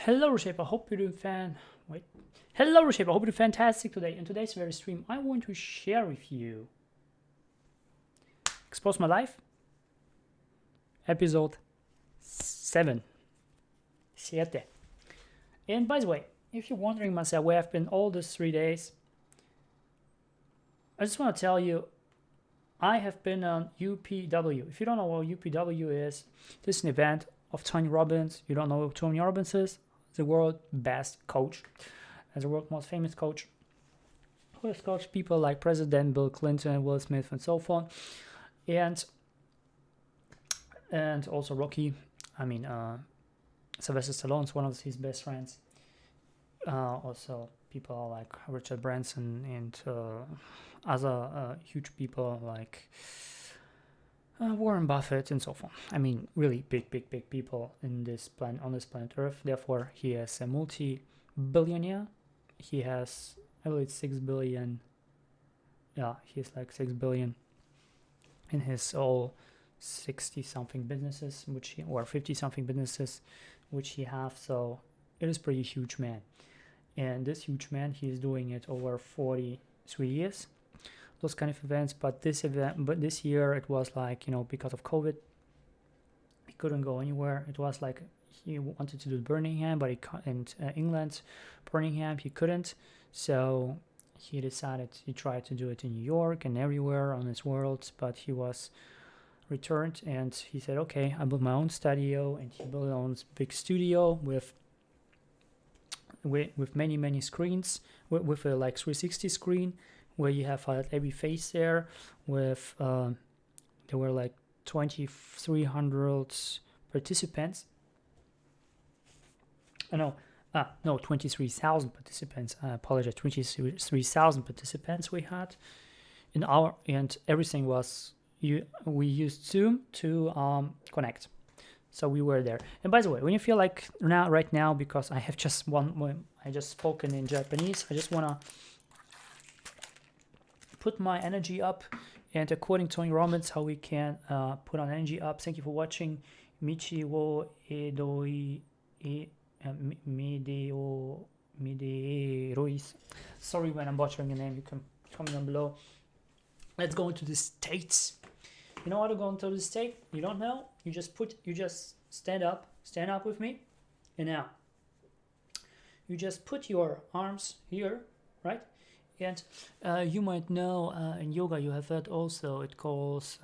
Hello, Reshaper. Hope you're doing Hello, Reshaper. Hope you're doing fantastic today. In today's very stream, I want to share with you Expose My Life, episode 7. Siete. And by the way, if you're wondering myself where I've been all these 3 days, I just want to tell you, I have been on UPW. If you don't know what UPW is, this is an event of Tony Robbins. You don't know who Tony Robbins is? The world's best coach, as the world's most famous coach, who has coached people like President Bill Clinton, Will Smith, and so forth, and also Rocky. Sylvester Stallone is one of his best friends. Also, people like Richard Branson and other huge people like Warren Buffett and so forth. Really big people in this planet, on this planet Earth. Therefore, he is a multi-billionaire. He has, I believe, 6 billion. Yeah, he's like 6 billion in his all 60-something businesses, or 50-something businesses, which he has. So it is pretty huge man. And this huge man, he is doing it over 43 years. Those kind of events, but this year it was like, because of COVID, he couldn't go anywhere. It was like he wanted to do Birmingham, but England, Birmingham, he couldn't. So he tried to do it in New York and everywhere on his world, but he was returned and he said, okay, I built my own studio, and he built his own big studio with many screens, with a like 360 screen, where you have every face there with there were like 2,300 participants. 23,000 participants. I apologize, 23,000 participants we had and everything was we used Zoom to connect. So we were there. And by the way, when you feel like right now, because I have just spoken in Japanese, I just wanna put my energy up, and according to Tony Robbins, how we can put our energy up. Thank you for watching. Michi wo edoi Miderois. Sorry when I'm butchering your name. You can comment down below. Let's go into the States. You know how to go into the state? You don't know? You just stand up with me. And now you just put your arms here, right? And you might know in yoga you have heard also, it calls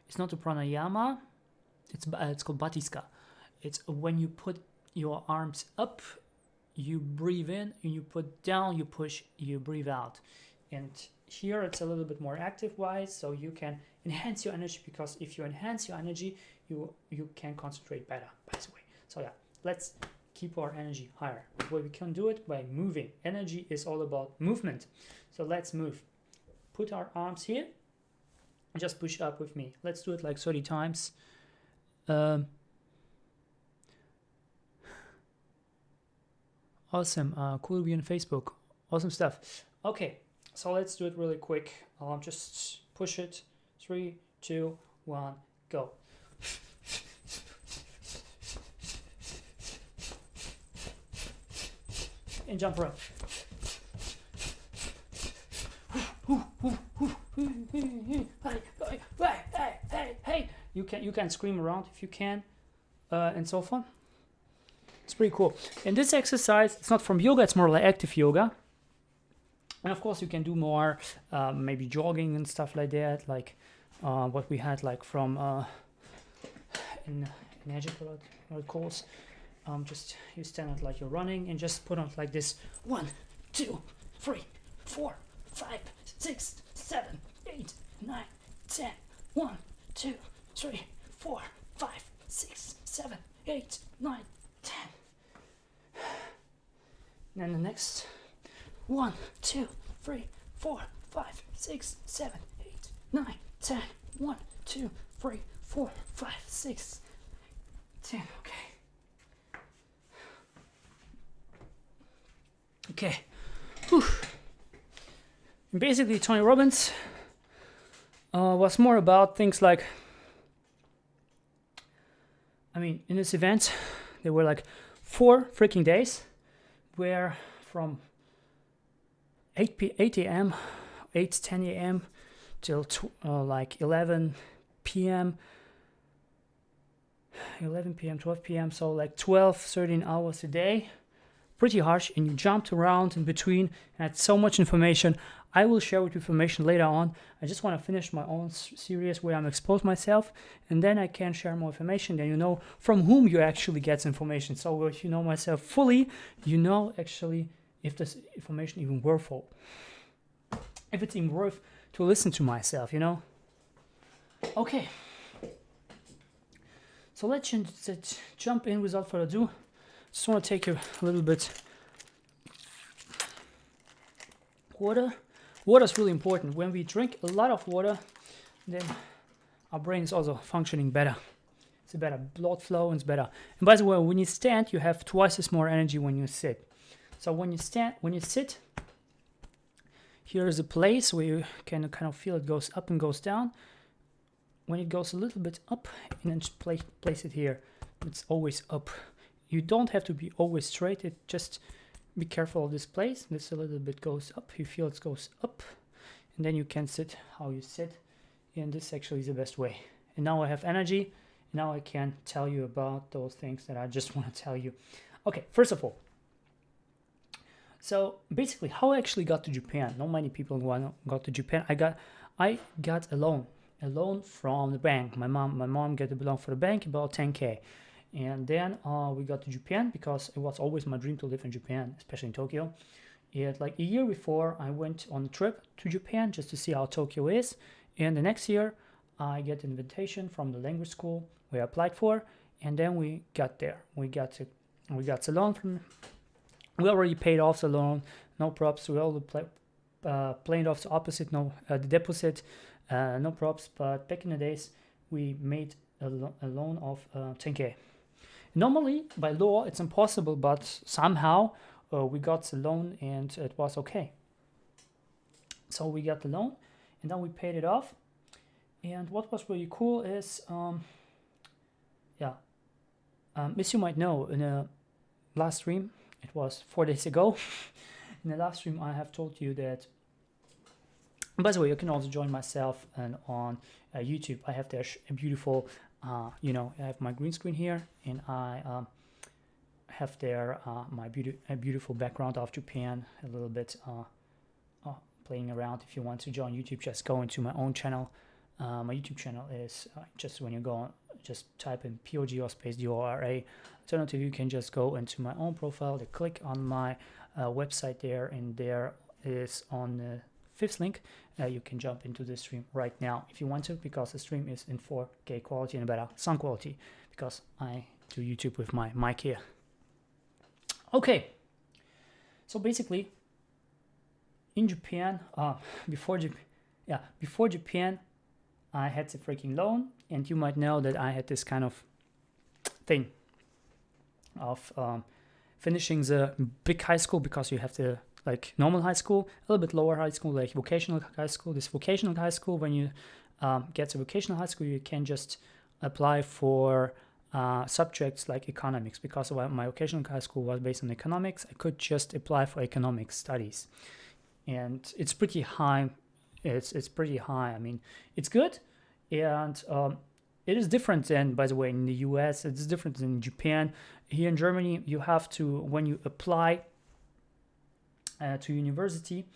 it's not a pranayama, it's called batiska. It's when you put your arms up, you breathe in, and you put down, you push, you breathe out. And here it's a little bit more active wise, so you can enhance your energy, because if you enhance your energy, you can concentrate better, by the way. So yeah, let's keep our energy higher. Well, we can do it by moving. Energy is all about movement. So let's move. Put our arms here and just push up with me. Let's do it like 30 times. Awesome. Cool to be on Facebook. Awesome stuff. Okay, so let's do it really quick. Just push it. 3, 2, 1, go. And jump around. Hey. You can scream around if you can, and so forth. It's pretty cool. And this exercise, it's not from yoga, it's more like active yoga. And of course you can do more, maybe jogging and stuff like that, like what we had like from in educational course. Just you stand out like you're running, and just put on like this: 1, 2, 3, 4, 5, 6, 7, 8, 9, 10. 1, 2, 3, 4, 5, 6, 7, 8, 9, 10. And then the next: 1, 2, 3, 4, 5, 6, 7, 8, 9, 10. 1, 2, 3, 4, 5, 6, 10. Okay. Whew. And basically, Tony Robbins was more about things like, in this event, there were like 4 freaking days where from 8 a.m., 10 a.m. till like 11 p.m., 12 p.m. So like 12, 13 hours a day. Pretty harsh, and you jumped around in between and had so much information. I will share with you information later on. I just want to finish my own series where I'm expose myself, and then I can share more information. Then you know from whom you actually get information. So if you know myself fully, you know actually if this information even worthful. If it's even worth to listen to myself, you know? Okay. So let's jump in without further ado. Just want to take a little bit water. Water is really important. When we drink a lot of water, then our brain is also functioning better. It's a better blood flow and it's better. And by the way, when you stand, you have twice as more energy when you sit. So when you sit, here is a place where you can kind of feel it goes up and goes down. When it goes a little bit up, and then just place it here. It's always up. You don't have to be always straight. It just be careful of this place. This a little bit goes up. You feel it goes up, and then you can sit how you sit. And this actually is the best way. And now I have energy. Now I can tell you about those things that I just want to tell you. Okay, first of all, so basically, how I actually got to Japan. Not many people got to Japan. I got a loan from the bank. My mom got a loan for the bank, about 10K. And then we got to Japan because it was always my dream to live in Japan, especially in Tokyo. And like a year before, I went on a trip to Japan just to see how Tokyo is. And the next year, I get an invitation from the language school we applied for, and then we got there. We got the loan from. We already paid off the loan, no props. We all paid off the opposite, the deposit, no props. But back in the days, we made a loan of 10K. Normally, by law, it's impossible, but somehow we got the loan and it was okay. So we got the loan, and then we paid it off. And what was really cool is, as you might know, in the last stream, it was 4 days ago. In the last stream, I have told you that. By the way, you can also join myself and on YouTube. I have there a beautiful, I have my green screen here, and I have there my beautiful background of Japan, a little bit playing around. If you want to join YouTube, just go into my own channel. My YouTube channel is just when you go on, just type in pogodora. Alternative, you can just go into my own profile, click on my website there, and there is on the 5th link. You can jump into the stream right now if you want to, because the stream is in 4K quality and better sound quality, because I do YouTube with my mic here. Okay, so basically in Japan, before Japan, I had the freaking loan, and you might know that I had this kind of thing of finishing the big high school, because you have the like normal high school, a little bit lower high school, like vocational high school. This vocational high school, when you get to vocational high school, you can just apply for subjects like economics. Because my vocational high school was based on economics, I could just apply for economic studies, and it's pretty high. It's pretty high. I mean, it's good, and it is different than, by the way, in the US. It's different than Japan. Here in Germany, you have to, when you apply to university,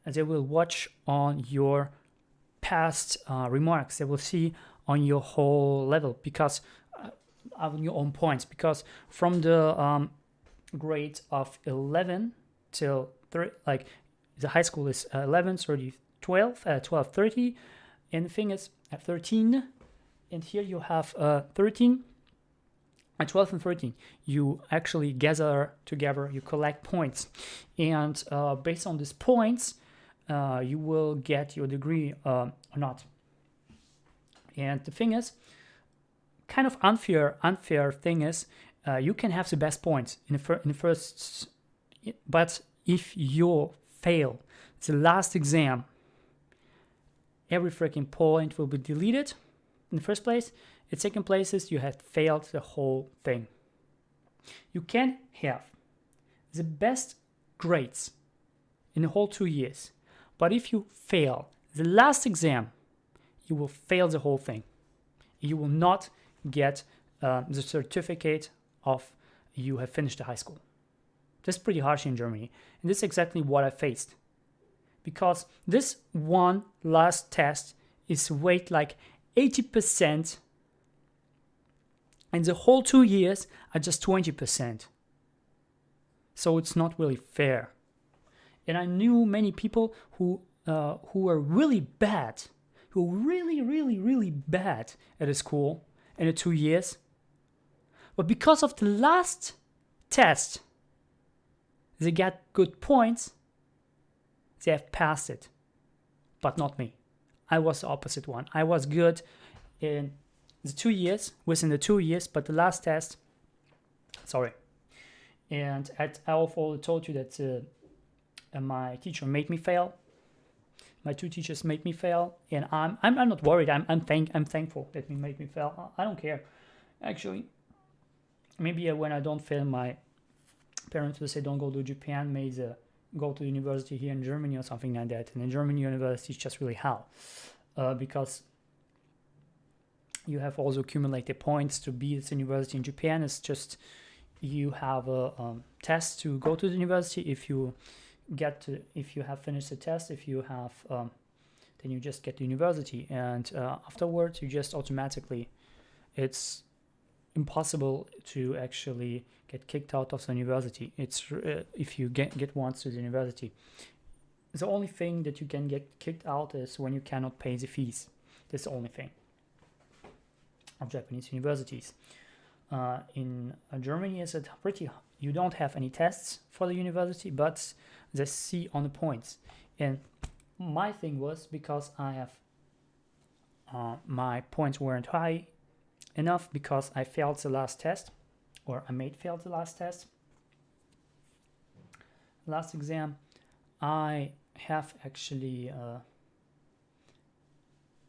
they will watch on your past remarks. They will see on your whole level, because on your own points. Because from the grade of 11 till like the high school is 11, 30, 12, 30, and the thing is 13, and here you have 13. At 12 and 13, you actually gather together, you collect points, and based on these points, you will get your degree or not. And the thing is, kind of unfair thing is, you can have the best points in the first, but if you fail the last exam, every freaking point will be deleted in the first place. In second places, you have failed the whole thing. You can have the best grades in the whole 2 years, but if you fail the last exam, you will fail the whole thing. You will not get the certificate of you have finished the high school. That's pretty harsh in Germany, and this is exactly what I faced. Because this one last test is weight like 80%, and the whole 2 years are just 20%. So it's not really fair. And I knew many people who were really bad, who were really bad at a school in the 2 years. But because of the last test, they got good points. They have passed it, but not me. I was the opposite one. I was good in the 2 years, within the 2 years, but the last test, sorry. And I also told you that my teacher made me fail. My 2 teachers made me fail, and I'm not worried. I'm thankful that they made me fail. I don't care, actually. Maybe when I don't fail, my parents will say don't go to Japan, maybe go to university here in Germany or something like that. And in Germany, university is just really hell, because you have also accumulated points to be at the university in Japan. It's just you have a test to go to the university. If you have finished the test, if you have then you just get to university, and afterwards you just automatically, it's impossible to actually get kicked out of the university. It's if you get once to the university, the only thing that you can get kicked out is when you cannot pay the fees. That's the only thing of Japanese universities. In Germany, is it pretty? You don't have any tests for the university, but they see on the points. And my thing was, because I have my points weren't high enough, because I failed the last test, or I failed the last test, last exam. I have actually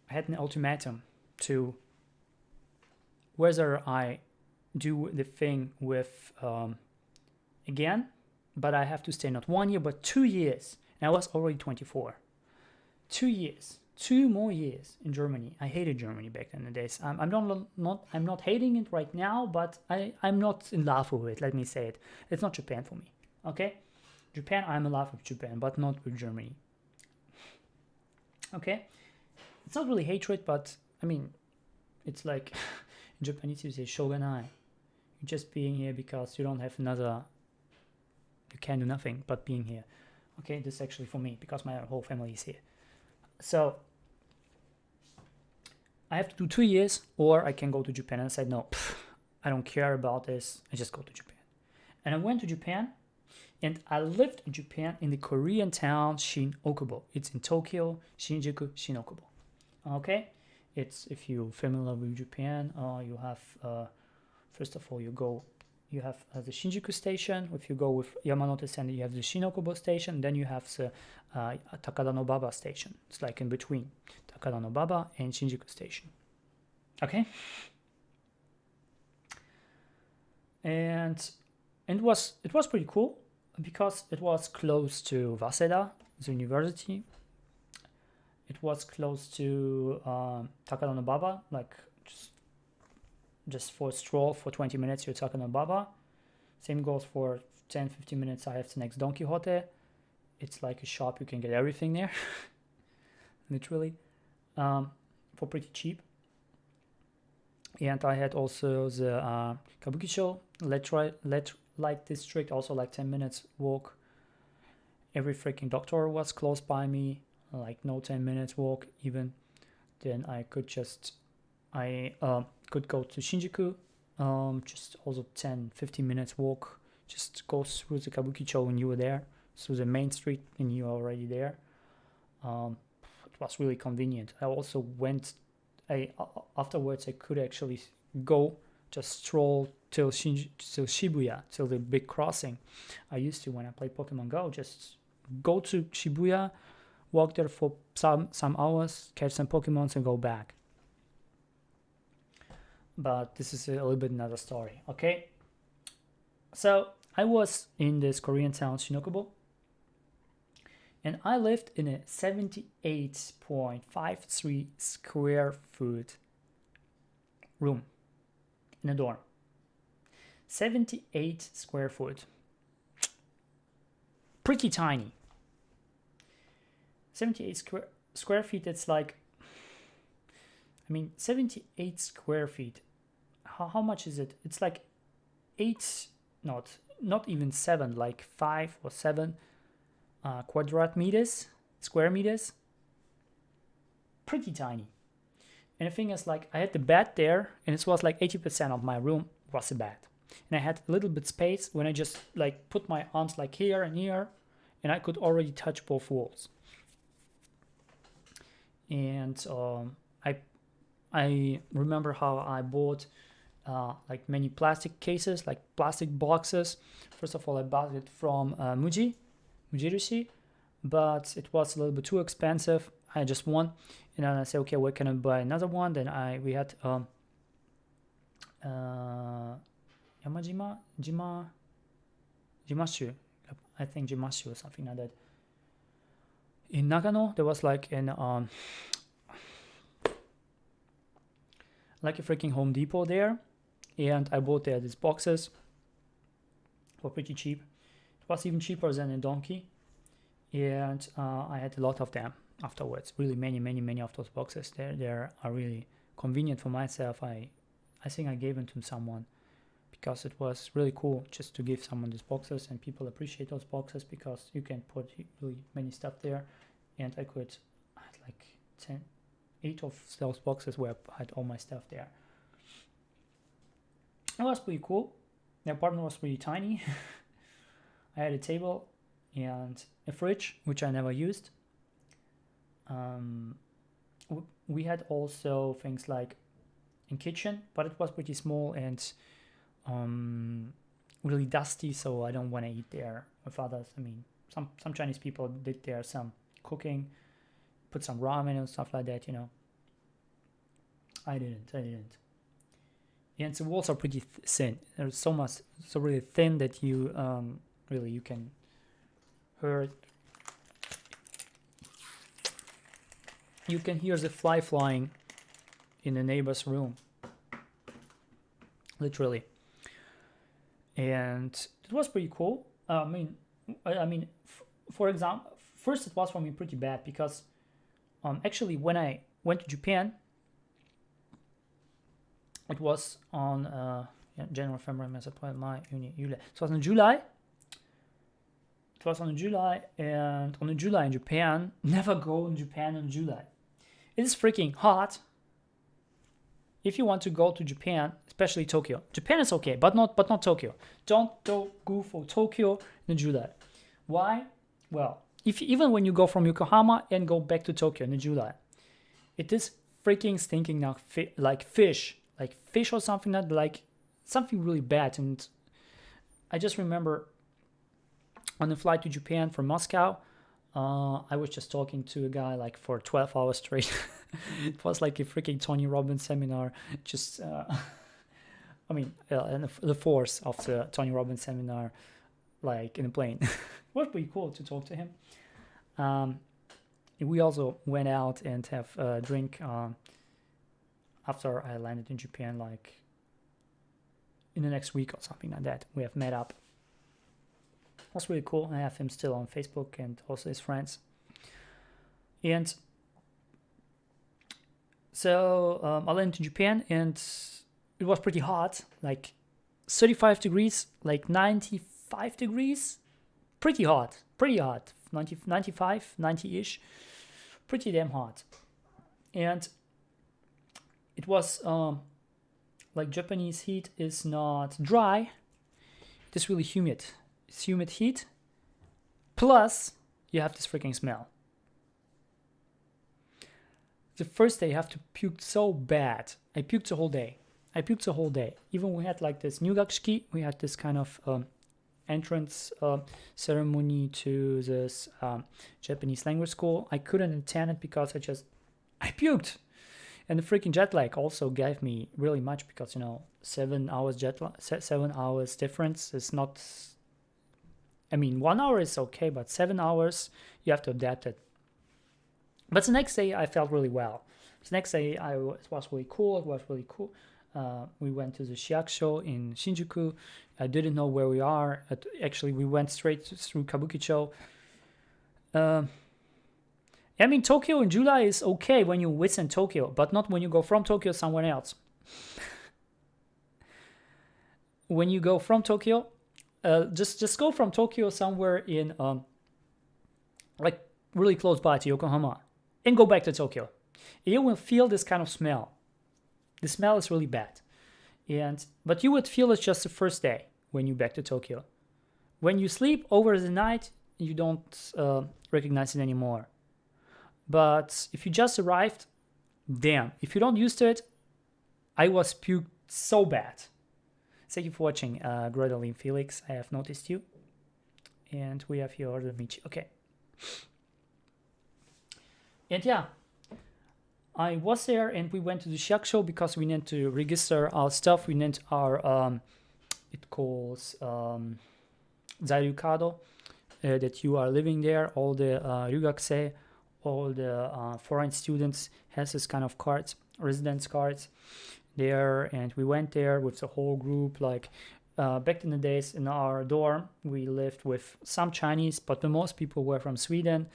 had an ultimatum to whether I do the thing with again, but I have to stay not 1 year but 2 years, and I was already 24. 2 years, 2 more years in Germany. I hated Germany back in the days. I'm not hating it right now, but I'm not in love with it. Let me say it. It's not Japan for me. Okay, Japan, I'm in love with Japan, but not with Germany. Okay, it's not really hatred, but I mean, it's like in Japanese you say shoganai. You're just being here because you don't have another. You can do nothing but being here. Okay, this is actually for me because my whole family is here. So I have to do 2 years, or I can go to Japan. And I said, no, I don't care about this. I just go to Japan. And I went to Japan, and I lived in Japan in the Korean town Shin-Okubo. It's in Tokyo, Shinjuku, Shin-Okubo. Okay, it's, if you're familiar with Japan, you have first of all you have the Shinjuku station. If you go with Yamanote-sen, you have the Shin-Okubo station. Then you have the Takada-no-Baba station. It's like in between Takada-no-Baba and Shinjuku station. Okay. And it was pretty cool because it was close to Waseda, the university. It was close to Takada-no-Baba, like just for a stroll for 20 minutes, you're Takada-no-Baba. Same goes for 10-15 minutes, I have the next Don Quixote. It's like a shop, you can get everything there, literally, for pretty cheap. And I had also the Kabukicho, light district, also like 10 minutes walk. Every freaking doctor was close by me, like no 10 minutes walk even. Then I could just, could go to Shinjuku, just also 10-15 minutes walk, just go through the Kabukicho when you were there, through the main street and you were already there. It was really convenient. I also went, afterwards I could actually go, just stroll till Shibuya, till the big crossing. I used to, when I played Pokemon Go, just go to Shibuya, walk there for some hours, catch some Pokemons and go back. But this is a little bit another story, okay? So I was in this Korean town, Shinokubo, and I lived in a 78.53 square foot room in a dorm. 78 square foot. Pretty tiny. 78 square feet, it's like, 78 square feet. How much is it? It's like 8, not even 7, like 5 or 7 square meters. Pretty tiny. And the thing is, like, I had the bed there, and it was like 80% of my room was a bed. And I had a little bit space when I just like put my arms like here and here, and I could already touch both walls. And I remember how I bought like many plastic cases, like plastic boxes. First of all, I bought it from Mujirushi, but it was a little bit too expensive. I just one, and then I said, okay, where can I buy another one? Then we had Jimashu, I think Jimashu or something like that. In Nagano, there was like an like a freaking Home Depot there, and I bought there these boxes for pretty cheap. It was even cheaper than a Donkey, and I had a lot of them afterwards. Really many of those boxes. They are really convenient for myself. I think I gave them to someone because it was really cool just to give someone these boxes, and people appreciate those boxes because you can put really many stuff there. And I had like 8 of those boxes where I had all my stuff there. It was pretty cool. The apartment was pretty tiny. I had a table and a fridge, which I never used. We had also things like a kitchen, but it was pretty small and really dusty, so I don't want to eat there with others. Some Chinese people did there some cooking, put some ramen and stuff like that, I didn't. And the walls are pretty thin. They're so really thin that you you can hear. You can hear the fly flying in the neighbor's room, literally. And it was pretty cool. For example, first it was for me pretty bad because actually when I went to Japan, it was on January, February, March, April, May, June, July. So it was in July. It was on July, and on July in Japan, never go in Japan in July. It is freaking hot. If you want to go to Japan, especially Tokyo, Japan is okay, but not Tokyo. Don't go for Tokyo in July. Why? Well, even when you go from Yokohama and go back to Tokyo in July, it is freaking stinking now like fish or something, not like something really bad. And I just remember on the flight to Japan from Moscow, I was just talking to a guy like for 12 hours straight. It was like a freaking Tony Robbins seminar. Just, and the force of the Tony Robbins seminar, like in a plane. It was pretty cool to talk to him. We also went out and have a drink after I landed in Japan, like in the next week or something like that. We have met up. It was really cool. I have him still on Facebook and also his friends. And so I landed in Japan, and it was pretty hot, like 35 degrees, like 95 degrees. Pretty hot, 90, 95, 90-ish. Pretty damn hot. And it was like Japanese heat is not dry. It is really humid. It's humid heat. Plus, you have this freaking smell. The first day, I have to puke so bad. I puked the whole day. Even we had like this Nyugakshiki. We had this kind of entrance ceremony to this Japanese language school. I couldn't attend it because I puked. And the freaking jet lag also gave me really much because 7 hours 7 hours difference is not. I mean, 1 hour is okay, but 7 hours you have to adapt it. But the next day I felt really well. The next day it was really cool. We went to the Shiakusho in Shinjuku. I didn't know where we are. Actually, we went straight through Kabukicho. I mean, Tokyo in July is okay when you visit Tokyo, but not when you go from Tokyo somewhere else. When you go from Tokyo, just go from Tokyo somewhere in like really close by to Yokohama and go back to Tokyo. You will feel this kind of smell. The smell is really bad. But you would feel it just the first day when you're back to Tokyo. When you sleep over the night, you don't recognize it anymore. But if you just arrived, damn, if you don't used to it, I was puked so bad. Thank you for watching, Gretelin Felix. I have noticed you. And we have here the Michi. Okay. And yeah, I was there and we went to the Shiakusho because we need to register our stuff. We need our, it calls Zairu Kado, that you are living there. All the Ryugakusei, all the foreign students has this kind of cards, residence cards there. And we went there with the whole group. Like back in the days in our dorm, we lived with some Chinese, but the most people were from Sweden,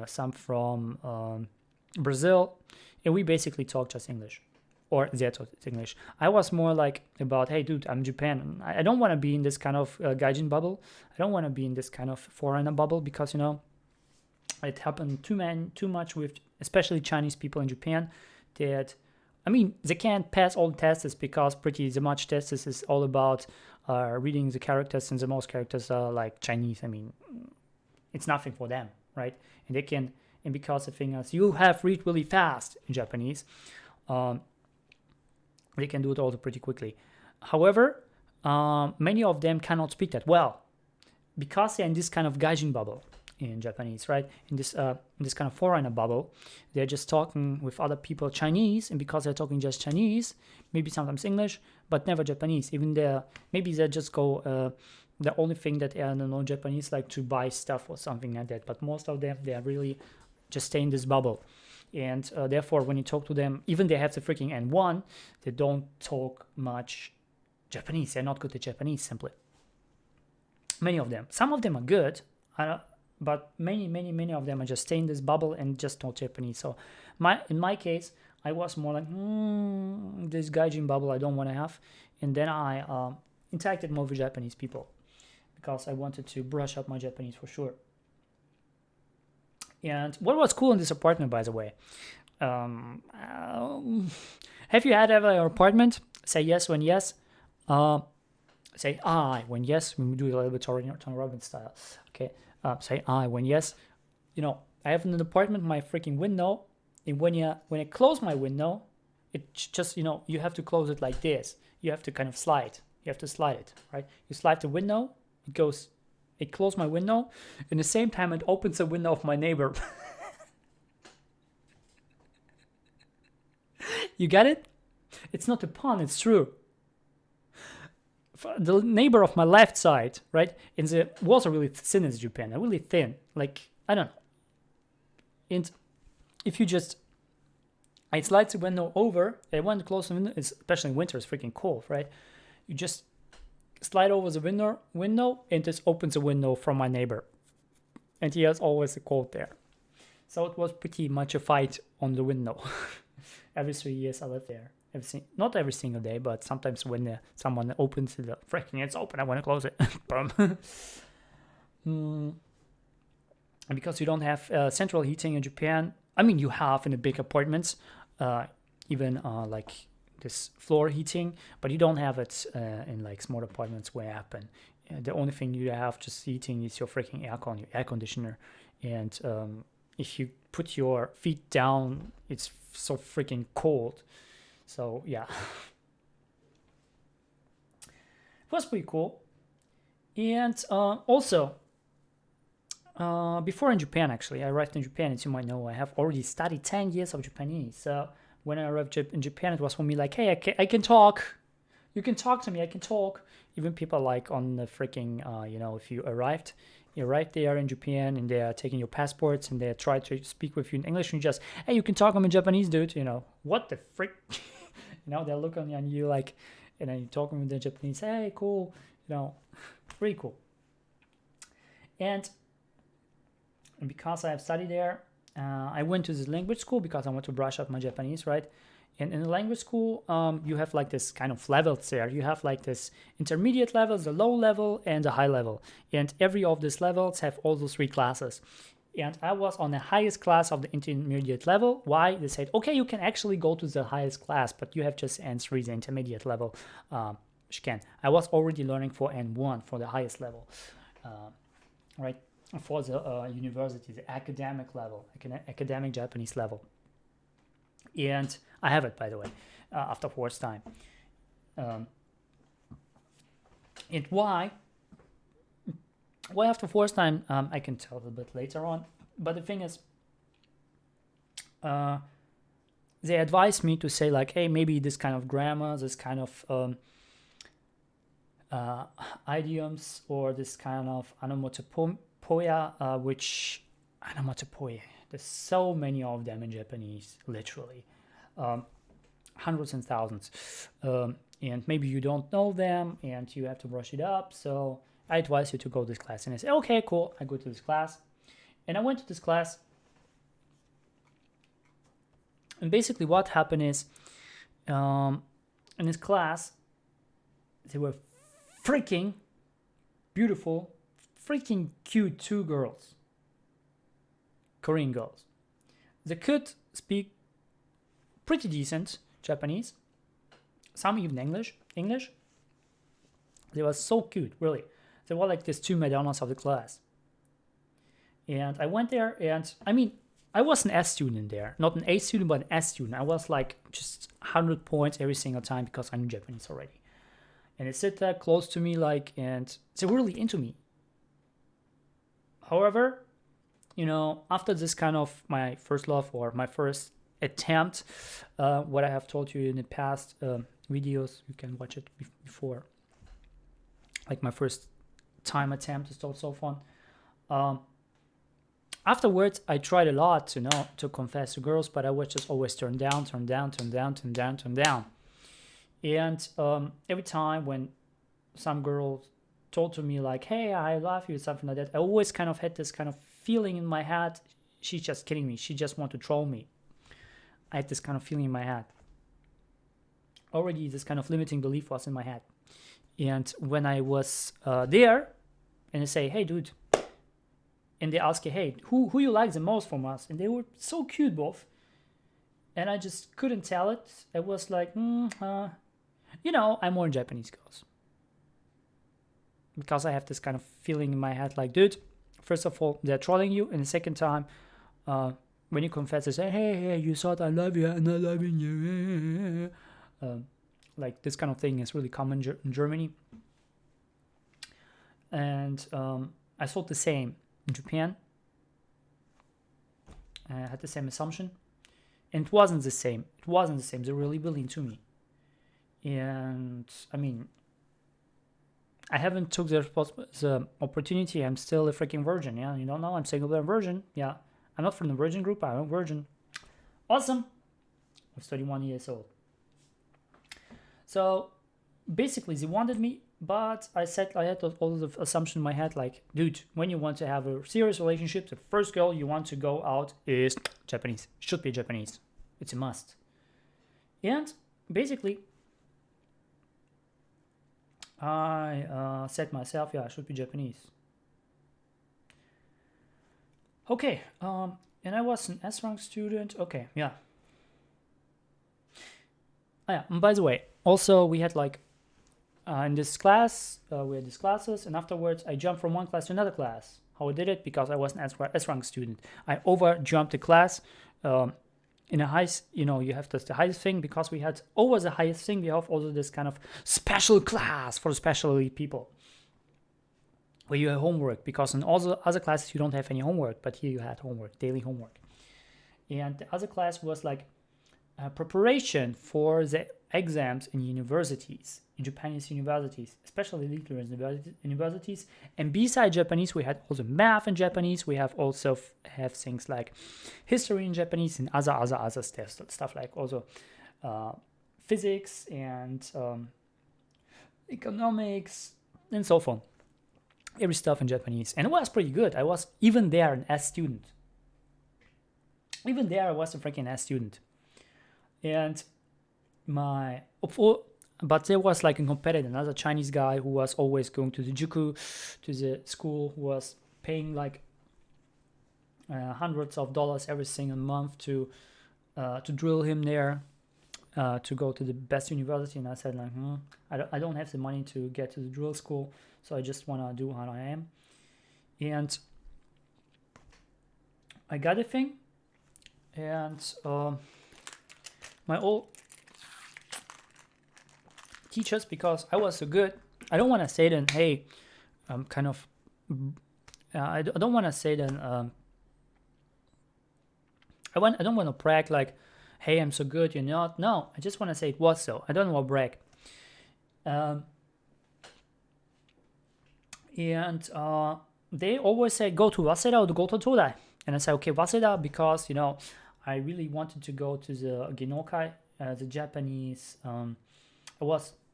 some from Brazil, and we basically talked just English, or they talked English. I was more like about, hey dude, I'm Japan. I don't want to be in this kind of gaijin bubble. I don't want to be in this kind of foreigner bubble because it happened too much with especially Chinese people in Japan that, I mean, they can't pass all the tests because pretty much tests is all about reading the characters, and the most characters are like Chinese. I mean, it's nothing for them, right? And they can, and because the thing is, you have read really fast in Japanese, they can do it all pretty quickly. However, many of them cannot speak that well because they're in this kind of gaijin bubble in Japanese, right? In this kind of foreigner bubble, they're just talking with other people Chinese, and because they're talking just Chinese, maybe sometimes English, but never Japanese. Even there, maybe they just go. The only thing that they know Japanese, like to buy stuff or something like that. But most of them, they are really just stay in this bubble, and therefore, when you talk to them, even they have the freaking N1, they don't talk much Japanese. They're not good at Japanese, simply. Many of them. Some of them are good. But many of them are just stay in this bubble and just not Japanese. So in my case, I was more like, this gaijin bubble I don't want to have. And then I interacted more with Japanese people because I wanted to brush up my Japanese for sure. And what was cool in this apartment, by the way, have you had ever an apartment? Say yes when yes. Say I when yes. We do a little bit Tony Robbins style. Okay. Say I when yes. I have an apartment, my freaking window, and when I close my window, it just, you have to close it like this. You have to kind of slide. You have to slide it, right? You slide the window, it closes my window, and at the same time it opens the window of my neighbor. You get it? It's not a pun, it's true. The neighbor of my left side, right? And the walls are really thin in Japan. They're really thin. Like, I don't know. And if you I slide the window over. I want to close the window, especially in winter, it's freaking cold, right? You just slide over the window, and this opens a window from my neighbor. And he has always a cold there. So it was pretty much a fight on the window. Every 3 years I lived there. Not every single day, but sometimes when someone opens the freaking, it's open, I want to close it. And because you don't have central heating in Japan, I mean, you have in the big apartments, even like this floor heating, but you don't have it in like small apartments where it happen. The only thing you have just heating is your freaking your air conditioner. And if you put your feet down, it's so freaking cold. So yeah, it was pretty cool. And also, before in Japan, actually, I arrived in Japan, as you might know, I have already studied 10 years of Japanese. So when I arrived in Japan, it was for me like, hey, I can talk. You can talk to me. I can talk. Even people like on the freaking, if you arrived there in Japan and they are taking your passports and they try to speak with you in English and you just, hey, you can talk. I'm in Japanese, dude. What the frick? They're looking on you like, and then you're talking with the Japanese. Hey, cool. Really cool. And because I have studied there, I went to this language school because I want to brush up my Japanese, right? And in the language school, you have like this kind of levels there. You have like this intermediate levels, the low level, and the high level. And every of these levels have all those 3 classes. And I was on the highest class of the intermediate level. Why? They said, okay, you can actually go to the highest class, but you have just N3, the intermediate level. I was already learning for N1, for the highest level, right? For the university, the academic level, academic Japanese level. And I have it, by the way, after first time. And why after first time, I can tell a bit later on. But the thing is, they advised me to say like, hey, maybe this kind of grammar, this kind of idioms, or this kind of onomatopoeia, onomatopoeia, there's so many of them in Japanese, literally. Hundreds and thousands. And maybe you don't know them and you have to brush it up. So I advise you to go to this class. And I say, okay, cool. I go to this class. And I went to this class. And basically what happened is, in this class, there were freaking beautiful, freaking cute 2 girls. Korean girls. They could speak pretty decent Japanese, some even English. They were so cute, really. They were like these 2 Madonnas of the class. And I went there, and I was an S student there, not an A student, but an S student. I was like just 100 points every single time because I knew Japanese already. And they sit there close to me, and they were really into me. However, after this kind of my first love or my first attempt, what I have told you in the past videos, you can watch it before, like my first time attempt is so fun. Afterwards, I tried a lot to confess to girls, but I was just always turned down. And every time when some girl told to me like, hey, I love you, something like that, I always kind of had this kind of feeling in my head, she's just kidding me, she just want to troll me. I had this kind of feeling in my head. Already this kind of limiting belief was in my head. And when I was there, and I say, hey, dude, and they ask you, hey, who you like the most from us? And they were so cute, both. And I just couldn't tell it. I was like, I'm more in Japanese girls. Because I have this kind of feeling in my head like, dude, first of all, they're trolling you. And the second time, when you confess, they say, hey, you thought I love you, and I love you. Like this kind of thing is really common in Germany. And I thought the same in Japan. I had the same assumption. And it wasn't the same. They were really willing to me. And I haven't took the opportunity. I'm still a freaking virgin. Yeah, you don't know. I'm single, but I'm virgin. Yeah, I'm not from the virgin group. I'm a virgin. Awesome. I was 31 years old. So basically, they wanted me, but I had all the assumption in my head, like, dude, when you want to have a serious relationship, the first girl you want to go out is Japanese. Should be Japanese. It's a must. And basically, I said myself, yeah, I should be Japanese. Okay, and I was an S-rank student. Okay, yeah. Oh, yeah, and by the way, also we had like, in this class, we had these classes, and afterwards I jumped from one class to another class. How I did it? Because I was an S-rank student. I over-jumped the class. In a high, you have the highest thing, because we had over the highest thing, we have also this kind of special class for special people, where you have homework, because in all the other classes you don't have any homework, but here you had homework, daily homework. And the other class was like preparation for the exams in universities, in Japanese universities, especially literary universities. And besides Japanese, we had also math in Japanese. We have also have things like history in Japanese and other stuff like also physics and economics and so on. Every stuff in Japanese, and it was pretty good. I was even there an S student. Even there, I was a freaking S student, and but there was like a competitor, another Chinese guy who was always going to the juku, to the school, who was paying like hundreds of dollars every single month to drill him there, to go to the best university. And I said like, I don't have the money to get to the drill school, so I just want to do what I am. And I got a thing, and my old teachers, because I was so good, I don't want to say then, hey, kind of, I don't want to say then, I don't want to brag like, hey, I'm so good, you're not. No, I just want to say it was so. I don't want to brag. And they always say, go to Waseda or go to Todai. And I say, okay, Waseda, because, I really wanted to go to the Genokai, the Japanese.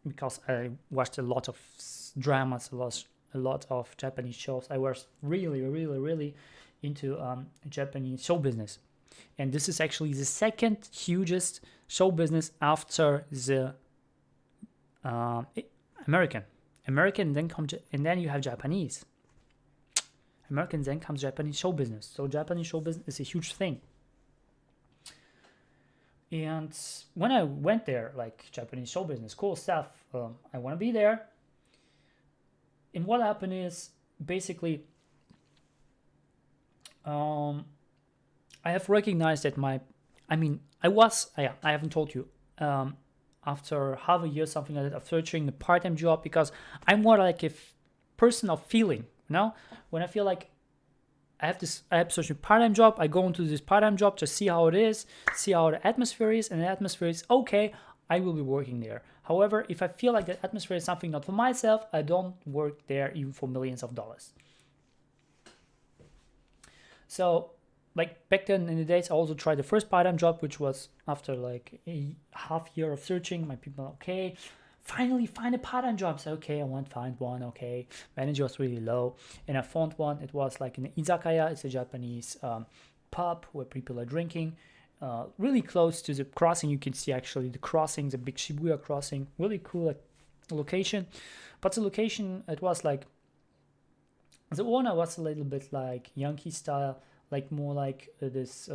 Because I watched a lot of dramas, a lot of Japanese shows. I was really, really, really into Japanese show business. And this is actually the second hugest show business after the American, then you have Japanese. American, then comes Japanese show business. So Japanese show business is a huge thing. And when I went there, like Japanese show business, cool stuff, I want to be there. And what happened is basically, I have recognized that I haven't told you, after half a year, something like that, of searching a part-time job, because I'm more like a person of feeling, when I feel like I have such a part-time job, I go into this part-time job to see how it is, see how the atmosphere is, and the atmosphere is okay, I will be working there. However, if I feel like the atmosphere is something not for myself, I don't work there even for millions of dollars. So, like back then in the days, I also tried the first part-time job, which was after like a half year of searching. My people, okay, finally find a part-time job. So okay, I want to find one. Okay, manager was really low, and I found one. It was like in izakaya. It's a Japanese pub where people are drinking. Really close to the crossing. You can see actually the crossing, the big Shibuya crossing. Really cool location. But the location, it was like, the owner was a little bit like Yankee style, like more like this.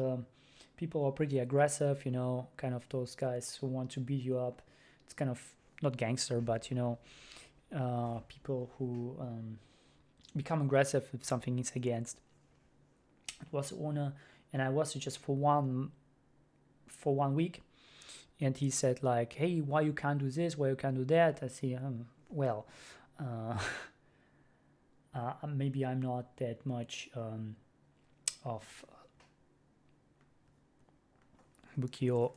People are pretty aggressive, kind of those guys who want to beat you up. It's kind of not gangster, but people who become aggressive if something is against. It was the owner, and I was just for 1 week, and he said like, hey, why you can't do this, why you can't do that? I say, maybe I'm not that much of Bukio.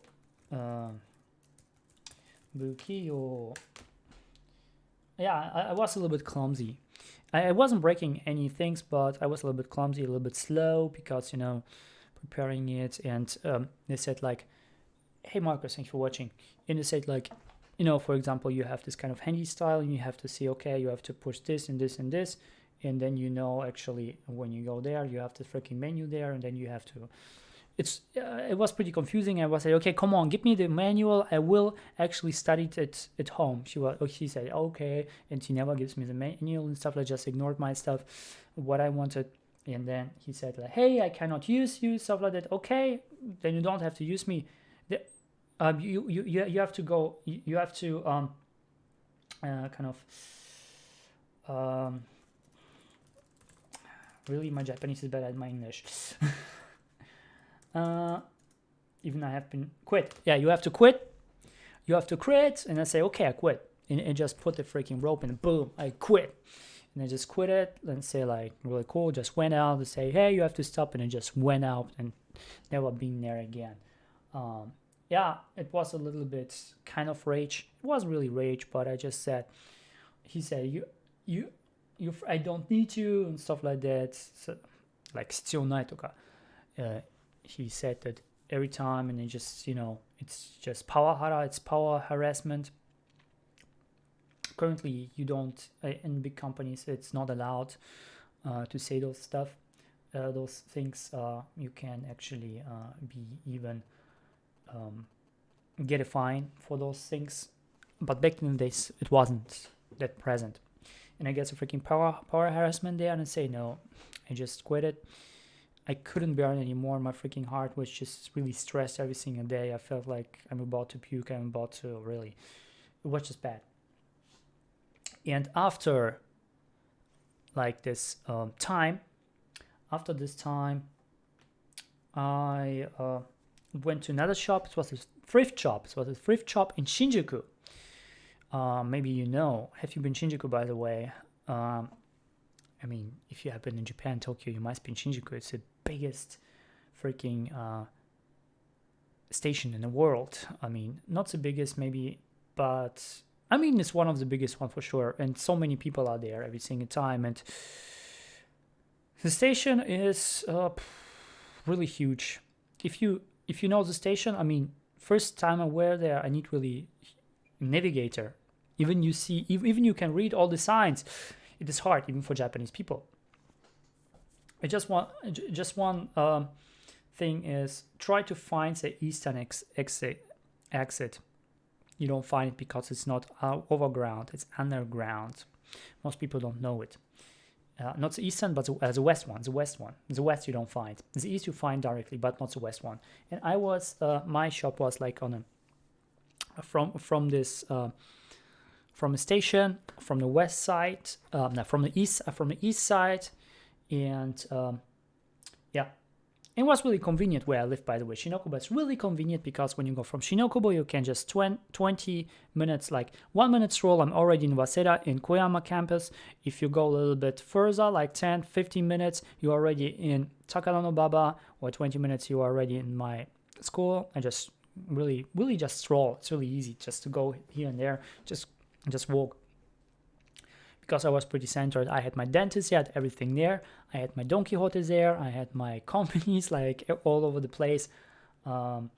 Yeah, I was a little bit clumsy. I wasn't breaking any things, but I was a little bit clumsy, a little bit slow, because preparing it. And they said like, hey Marcus, thanks for watching. And they said like, for example, you have this kind of handy style, and you have to see, okay, you have to push this and this and this, and then actually when you go there, you have the freaking menu there, and then you have to. It was pretty confusing. I was like, okay, come on, give me the manual. I will actually study it at home. She said, okay, and she never gives me the manual and stuff. I just ignored my stuff, what I wanted, and then he said like, hey, I cannot use you, stuff like that. Okay, then you don't have to use me. You have to go. You have to really, my Japanese is better than my English. Even I have been quit. Yeah, you have to quit. You have to quit. And I say, okay, I quit. And just put the freaking rope and boom, I quit. And I just quit it and say like, really cool. Just went out and say, hey, you have to stop. And I just went out and never been there again. yeah, it was a little bit kind of rage. It was really rage, but I just said, he said, you, I don't need you and stuff like that. So, like, 必要ないとか, he said that every time, and it just, it's just it's power harassment. Currently, you don't, in big companies, it's not allowed to say those things. You can actually be even get a fine for those things, but back in the days it wasn't that present. And I guess a freaking power harassment there, and I say no, I just quit it. I couldn't bear it anymore. My freaking heart was just really stressed every single day. I felt like I'm about to puke. I'm about to really, it was just bad. And after like this time, after this time, I went to another shop. It was a thrift shop. It was a thrift shop in Shinjuku. Maybe you know. Have you been Shinjuku, by the way? I mean, if you have been in Japan, Tokyo, you must be in Shinjuku. It's the biggest freaking station in the world. I mean, not the biggest maybe, but I mean, it's one of the biggest one for sure. And so many people are there every single time. And the station is really huge. If you know the station, I mean, first time I were there, I need really navigator. Even you can read all the signs. It is hard even for Japanese people. Just one thing is try to find the eastern exit. You don't find it because it's not overground, it's underground. Most people don't know it. Not the eastern, but the west one. The west you don't find. The east you find directly, but not the west one. And I was my shop was like on a from a station from the west side, from the east side, and yeah. It was really convenient where I live, by the way. Shinokubo is really convenient because when you go from Shinokubo, you can just 20 minutes, like 1 minute stroll. I'm already in Waseda in Koyama campus. If you go a little bit further, like 10, 15 minutes, you're already in Takaranobaba, or 20 minutes, you're already in my school. I just really just stroll. It's really easy just to go here and there, just walk. Because I was pretty centered, I had my dentist, I had everything there. I had my Don Quixote there. I had my companies like all over the place, and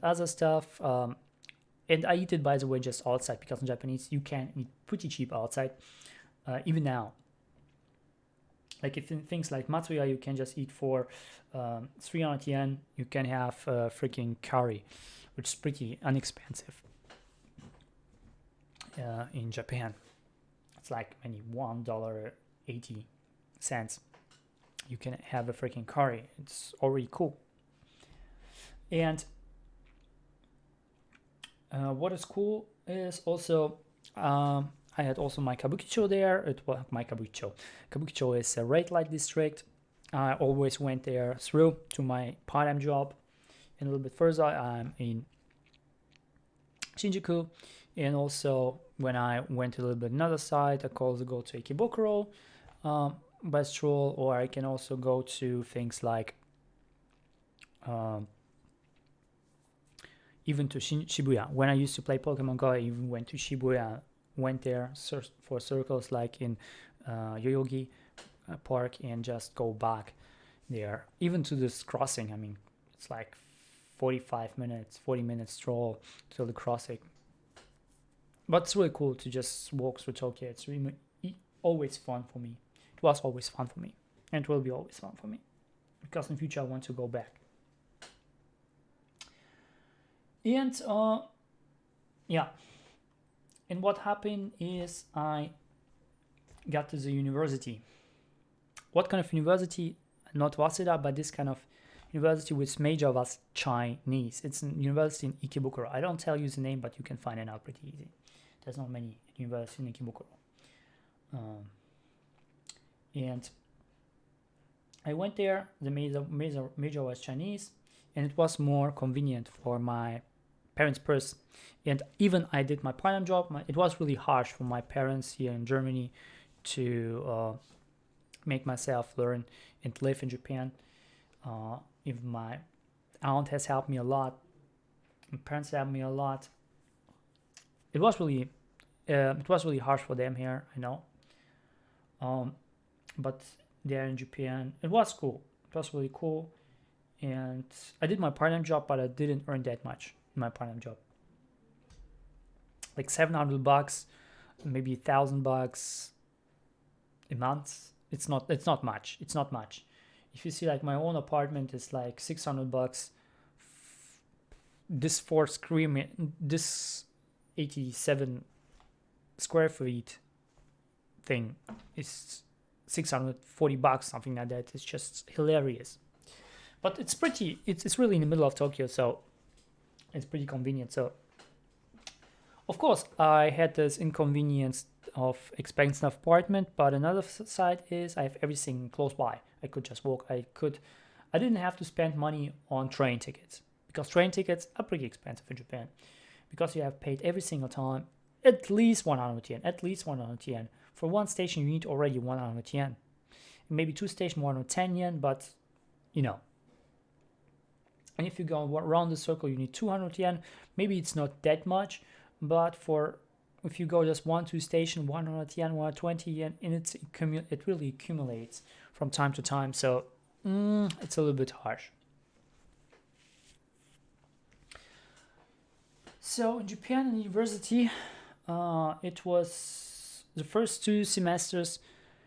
other stuff. And I eat it, by the way, just outside because in Japanese you can eat pretty cheap outside, even now. Like if in things like Matsuya, you can just eat for 300 yen. You can have freaking curry, which is pretty inexpensive in Japan. It's like maybe $1.80. You can have a freaking curry. It's already cool. And what is cool is also I had also my Kabukicho there. It was my Kabukicho. Kabukicho is a red light district. I always went there through to my part-time job. And a little bit further, I'm in Shinjuku. And also when I went a little bit another side, I could also go to Ikebukuro by stroll, or I can also go to things like even to Shibuya. When I used to play Pokemon Go, I even went to Shibuya, went there for circles like in Yoyogi Park, and just go back there. Even to this crossing, I mean, it's like 40 minutes stroll to the crossing. But it's really cool to just walk through Tokyo. It's really always fun for me. It was always fun for me, and it will be always fun for me, because in the future I want to go back. And yeah, and what happened is I got to the university. What kind of university? Not Waseda, but this kind of university which major was Chinese. It's a university in Ikebukuro. I don't tell you the name, but you can find it out pretty easy. There's not many universities in Ikebukuro. And I went there. The major was Chinese, and it was more convenient for my parents' purse. And even I did my part-time job. It was really harsh for my parents here in Germany to make myself learn and live in Japan. Even my aunt has helped me a lot My parents helped me a lot. It was really harsh for them here, I know. But there in Japan, it was cool. It was really cool, and I did my part-time job, but I didn't earn that much in my part-time job. Like $700, maybe $1,000 a month. It's not much. It's not much. If you see, like, my own apartment is like $600. This 87 square feet thing is $640, something like that. It's just hilarious. But it's really in the middle of Tokyo, so it's pretty convenient. So of course I had this inconvenience of expensive apartment, but another side is I have everything close by. I could just walk. I didn't have to spend money on train tickets, because train tickets are pretty expensive in Japan, because you have paid every single time at least 100 yen. At least 100 yen. For one station you need already 100 yen. Maybe two stations 110 yen, but you know. And if you go around the circle, you need 200 yen. Maybe it's not that much, but if you go just 1-2 station, 100 yen, 120 yen, and it really accumulates from time to time. So it's a little bit harsh. So in Japan university, it was the first 2 semesters.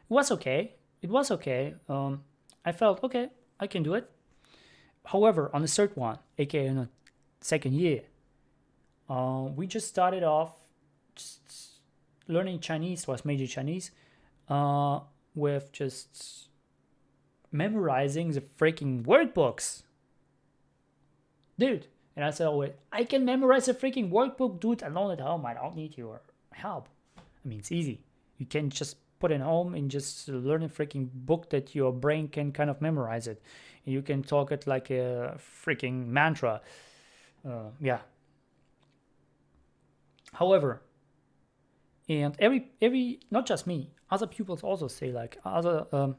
It was okay. I felt okay. I can do it. However, on the third one, aka in the second year, we just started off just learning Chinese, was major Chinese, with just memorizing the freaking workbooks. Dude. And I said, oh wait, I can memorize a freaking workbook, dude, alone at home. I don't need your help. I mean, it's easy. You can just put it home and just learn a freaking book that your brain can kind of memorize it. And you can talk it like a freaking mantra. Yeah. However, and every not just me, other pupils also say, like, other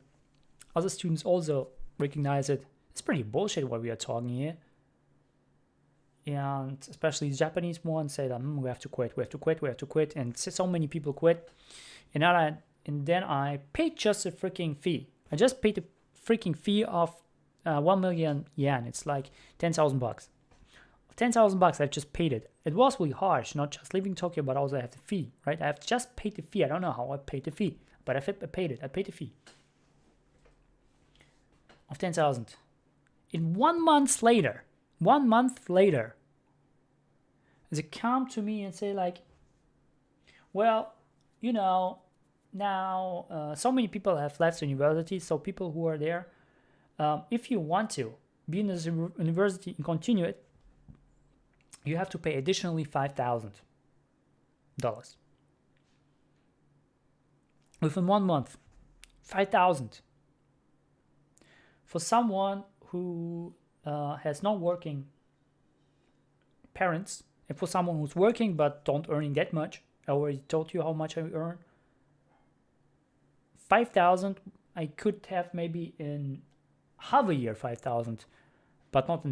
students also recognize it. It's pretty bullshit what we are talking here. And especially the Japanese ones say that we have to quit, and so many people quit. And then I paid just a freaking fee. I just paid the freaking fee of 1 million yen. It's like $10,000. $10,000. I just paid it. It was really harsh, not just leaving Tokyo, but also I have the fee, right? I have just paid the fee. I don't know how I paid the fee, but I paid it. I paid the fee of 10,000. In 1 month later, they come to me and say, like, well, you know, now so many people have left the university, so people who are there, if you want to be in this university and continue it, you have to pay additionally $5,000 within 1 month. 5,000 for someone who has not working parents, and for someone who's working but don't earning that much. I already told you how much I earn. 5,000 I could have maybe in half a year. 5,000, but not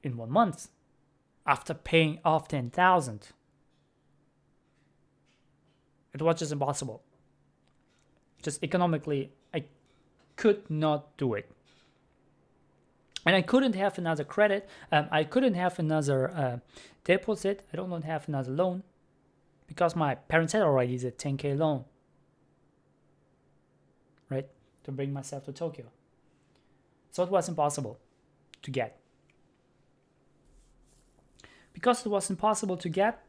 in 1 month. After paying off 10,000, it was just impossible. Just economically, I could not do it. And I couldn't have another credit. I couldn't have another deposit. I don't have another loan, because my parents had already the 10K loan, right, to bring myself to Tokyo. So it was impossible to get. Because it was impossible to get,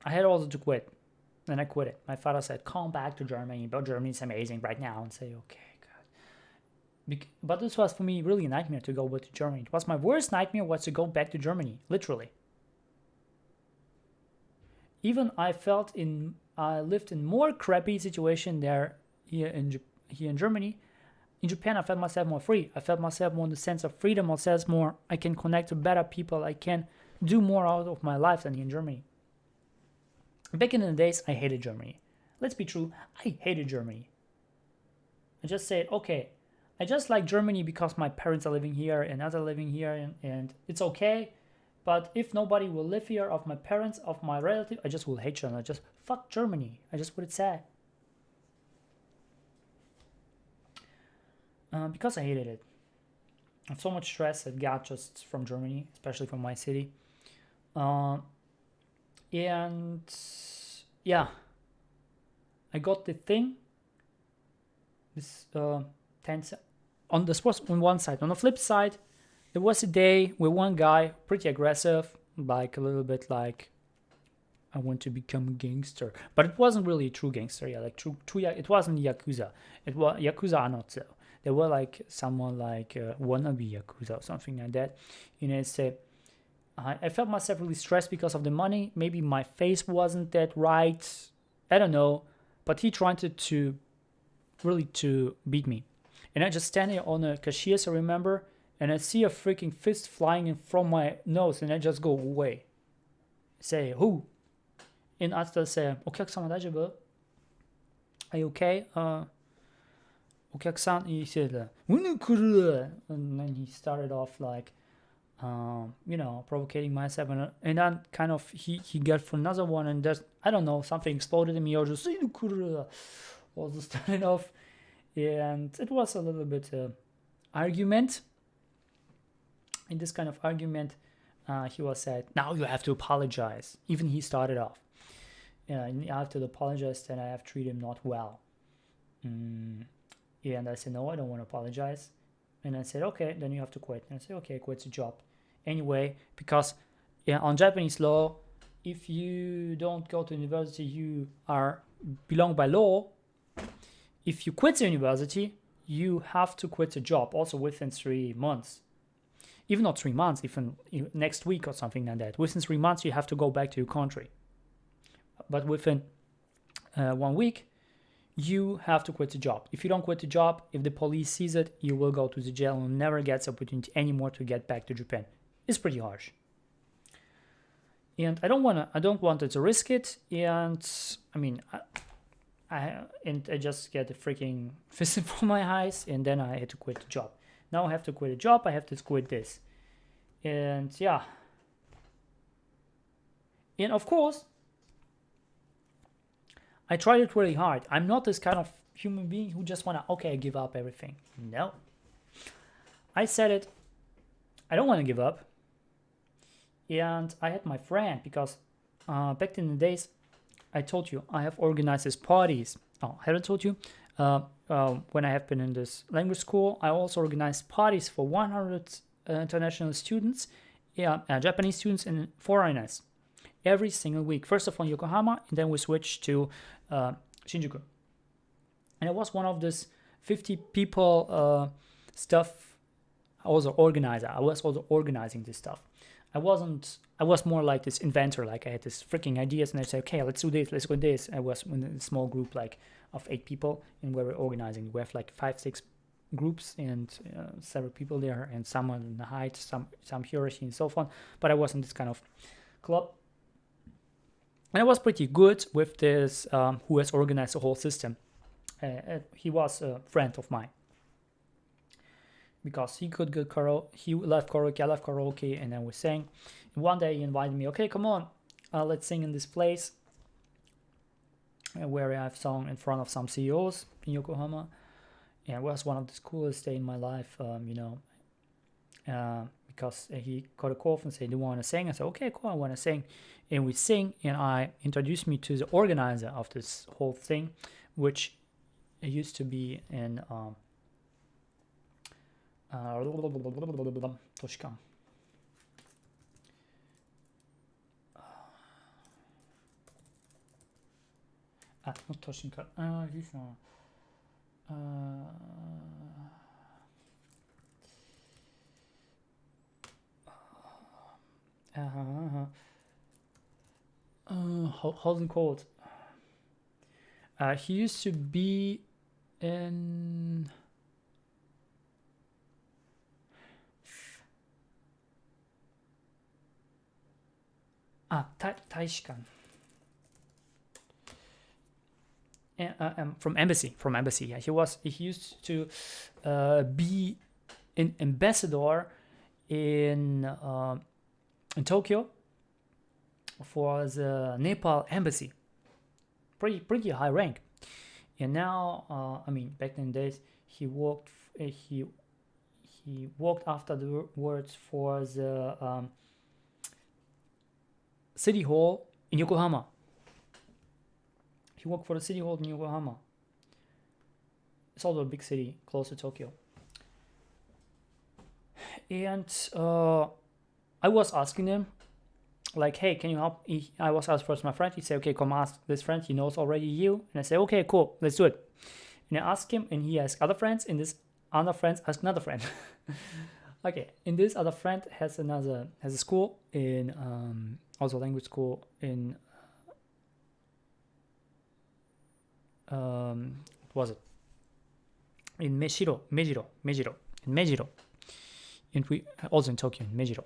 I had also to quit. And I quit it. My father said, come back to Germany, but Germany's amazing right now. And say, okay. But this was for me really a nightmare to go back to Germany. It was my worst nightmare was to go back to Germany, literally. Even I lived in more crappy situation there here in Germany. In Japan, I felt myself more free. I felt myself more in the sense of freedom. I felt more. I can connect to better people. I can do more out of my life than in Germany. Back in the days, I hated Germany. Let's be true. I hated Germany. I just said, okay, I just like Germany because my parents are living here and others are living here, and it's okay. But if nobody will live here, of my parents, of my relative, I just will hate Germany. I just fuck Germany. I just would say. Because I hated it. I have so much stress I got just from Germany, especially from my city. And yeah, I got the thing. This tense on the sports on one side. On the flip side, there was a day with one guy, pretty aggressive, like a little bit like I want to become a gangster, but it wasn't really a true gangster. Yeah, like true. It wasn't Yakuza. It was Yakuza are not so. They were like someone like wannabe Yakuza or something like that. It's I felt myself really stressed because of the money. Maybe my face wasn't that right. I don't know, but he tried to really to beat me, and I just stand here on a cashiers, I remember, and I see a freaking fist flying in from my nose, and I just go away. Say who? And after say, お客様大丈夫? Are you okay? お客さん, he said, and then he started off like, provocating myself, and then kind of he got for another one, and there's, I don't know, something exploded in me, or just also started off, and it was a little bit argument. In this kind of argument, he was said, now you have to apologize. Even he started off. And I have to apologize that I have treated him not well. And I said, no, I don't want to apologize. And I said, okay, then you have to quit. And I said, okay, quit the job. Anyway, because on Japanese law, if you don't go to university, you belong by law. If you quit the university, you have to quit the job also within 3 months. Even not 3 months, even next week or something like that. Within 3 months, you have to go back to your country. But within 1 week, you have to quit the job. If you don't quit the job, if the police sees it, you will go to the jail and never get the opportunity anymore to get back to Japan. It's pretty harsh. And I don't want to risk it. And I mean, I just get a freaking fist from my eyes, and then I had to quit the job. Now I have to quit a job. I have to quit this. And yeah. And of course, I tried it really hard. I'm not this kind of human being who just want to, okay, give up everything. No. I said it. I don't want to give up. And I had my friend, because back in the days, I told you, I have organized these parties. Oh, I haven't told you. When I have been in this language school, I also organized parties for 100 international students, Japanese students and foreigners, every single week. First of all, Yokohama, and then we switched to Shinjuku. And it was one of this 50 people stuff. I was an organizer. I was also organizing this stuff. I was more like this inventor. Like I had this freaking ideas, and I said, okay, let's do this, let's go this. I was in a small group like of 8 people, and we were organizing. We have like 5-6 groups and several people there, and some on the height, some hierarchy and so on. But I was in this kind of club. And I was pretty good with this who has organized the whole system. He was a friend of mine. Because he could get karaoke, he loved karaoke, I love karaoke, and then we sang. And one day he invited me, okay, come on, let's sing in this place. Where I've sung in front of some CEOs in Yokohama. And it was one of the coolest days in my life, because he got a call and said, do you want to sing? I said, okay, cool, I want to sing. And we sing, and I introduced me to the organizer of this whole thing, which used to be in Toshikan. Not Toshikan. This one. Holden Court. He used to be in Taishikan. from embassy. Yeah, he used to be an ambassador in Tokyo for the Nepal embassy. Pretty high rank. And now, back in the days, he worked afterwards for the city hall in Yokohama. He worked for the city hall in Yokohama. It's also a big city close to Tokyo. And I was asking him, like, hey, can you help? I was asked first my friend. He said, okay, come ask this friend. He knows already you. And I said, okay, cool, let's do it. And I asked him, and he asked other friends, and this other friend asked another friend. Okay, and this other friend has a school in also language school in what was it? In Mejiro, and we also in Tokyo, in Mejiro.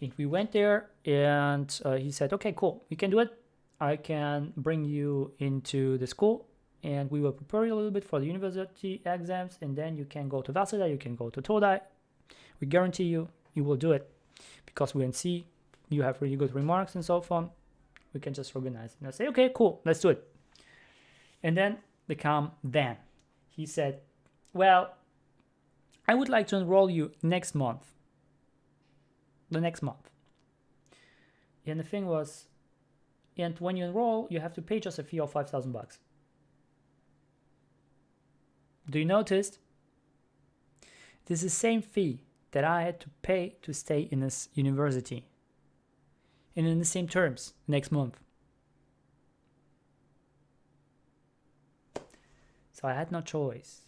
And we went there, and he said, okay, cool, you can do it. I can bring you into the school, and we will prepare you a little bit for the university exams, and then you can go to Waseda, you can go to Todai. We guarantee you will do it, because we can see you have really good remarks and so on. We can just organize. And I say, okay, cool, let's do it. And then he said, well, I would like to enroll you the next month. And the thing was, and when you enroll, you have to pay just a fee of $5,000. Do you notice? This is the same fee that I had to pay to stay in this university. And in the same terms next month. So I had no choice